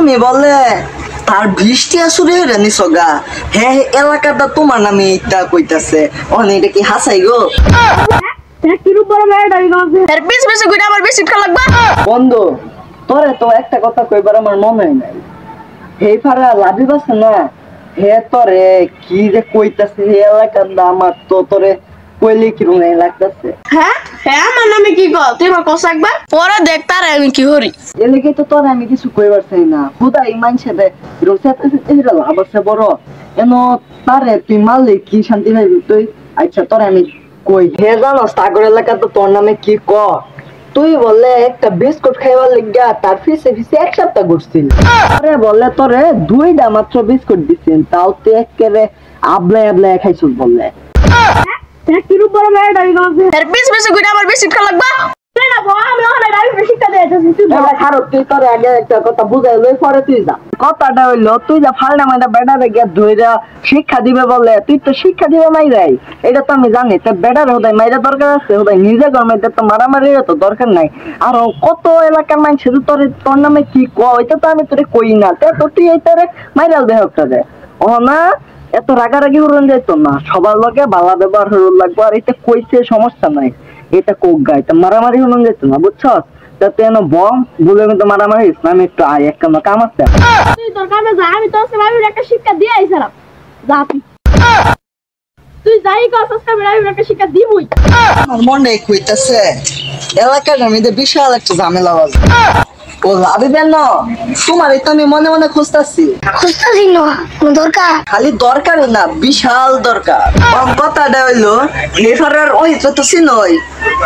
তুমি বললে তার বৃষ্টি আসুরে রানি সগা হ্যাঁ এলাকাটা তোমার নামে এটা কইতাছে অনে এটা কি হাসাই গো বন্ধু তোরে তো একটা কথা কইবার আমার মনে নাই হে ফারা লাভি বাসে না হে তোরে কি যে কইতাছে হে এলাকাটা আমার তো তোরে কইলে কি রুমে লাগতাছে হ্যাঁ হ্যাঁ আমার নামে কি কর তুই আমার কস একবার পরে দেখ তার আমি কি হরি এলাকে তো তোরে আমি কিছু কইবার চাই না খুদা এই মানছে দে রোসাতে এটা লাভ আছে বড় এনো তারে তুই মারলে কি শান্তি পাইবি তুই আচ্ছা তোরে আমি কই হে জানো সাগর এলাকা তো তোর নামে কি ক তুই বললে একটা বিস্কুট খাইবার লাগিয়া তার ফিসে ফিসে এক সপ্তাহ ঘুরছিল আরে বললে তোরে দুইটা মাত্র বিস্কুট দিছেন তাও তুই একেবারে আবলাই আবলাই খাইছিস বললে শিক্ষা দিবে বলে তুই তো শিক্ষা দিবে মাইরাই এটা তো আমি জানি বেটার হোদাই মাইরা দরকার আছে হোদাই নিজে গরমাইতে তো মারামারি তো দরকার নাই আর কত এলাকার মানুষ তোর নামে কি কইটা তো আমি তোরে কই না তো তুই এই তোরে মাইরাল দেহ একটা দেয় ও না এত রাগারাগি হরণ যাইতো না সবার লগে ভালো ব্যবহার হরণ লাগবো আর এটা কইছে সমস্যা নাই এটা কোক গাই তা মারামারি হরণ যাইতো না বুঝছো যাতে এনো বম বলে কিন্তু মারামারি ইসলাম একটু আয় এক কাম আছে তুই তোর কামে যা আমি তোর সামনে একটা শিক্ষা দিয়ে আইছিলাম যা তুই যাই কসস কামে আমি একটা শিক্ষা দিবই আমার মনে কইতাছে এলাকার মধ্যে বিশাল একটা ঝামেলা হবে ও লাভিবেন না তোমার তো আমি মনে মনে খুঁজতাছি না দরকার খালি দরকারই না বিশাল দরকার কথাটা হইলো হেফারার ওই তো চিনই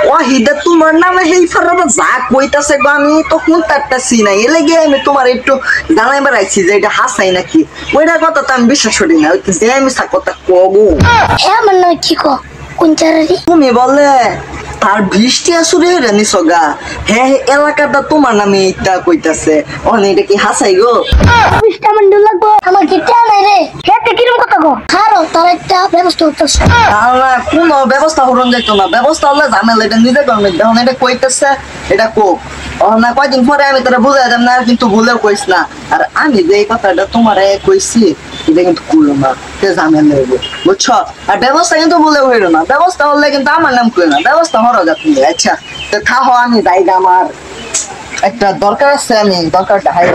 ওয়াহিদা তোমার নামে হেফারার যা কইতাছে গো আমি তো কোনটারতাছি না এলে গিয়ে আমি তোমার একটু জানাইবার আইছি যে এটা হাসাই নাকি ওইটার কথা তো আমি বিশ্বাস করি না ওই যে আমি কথা কগো আমার নয় কি কো কোন চারারি তুমি বললে তার বৃষ্টি আসুরে রানি সগা হ্যাঁ এলাকাটা তোমার নামে এটা কইতাছে অনে এটা কি হাসাই গো বৃষ্টি আমার ডর লাগবো আমার কি টা নাই রে হেতে কিরম কথা কো খারো তার একটা ব্যবস্থা করতেছ না কোনো ব্যবস্থা হরণ যাইতো না ব্যবস্থা হলে ঝামেলা এটা নিজে করবে যখন এটা কইতেছে এটা কোক না কয়দিন পরে আমি তোরা বুঝাই দেব না কিন্তু ভুলেও কইস না আর আমি যে এই কথাটা তোমার কইছি এটা কিন্তু করলো না সে ঝামেলা হইব বুঝছো আর ব্যবস্থা কিন্তু ভুলেও হইল না ব্যবস্থা হলে কিন্তু আমার নাম কই না ব্যবস্থা হরো যা তুমি আচ্ছা তো থাকো আমি যাই আমার একটা দরকার আছে আমি দরকারটা হাই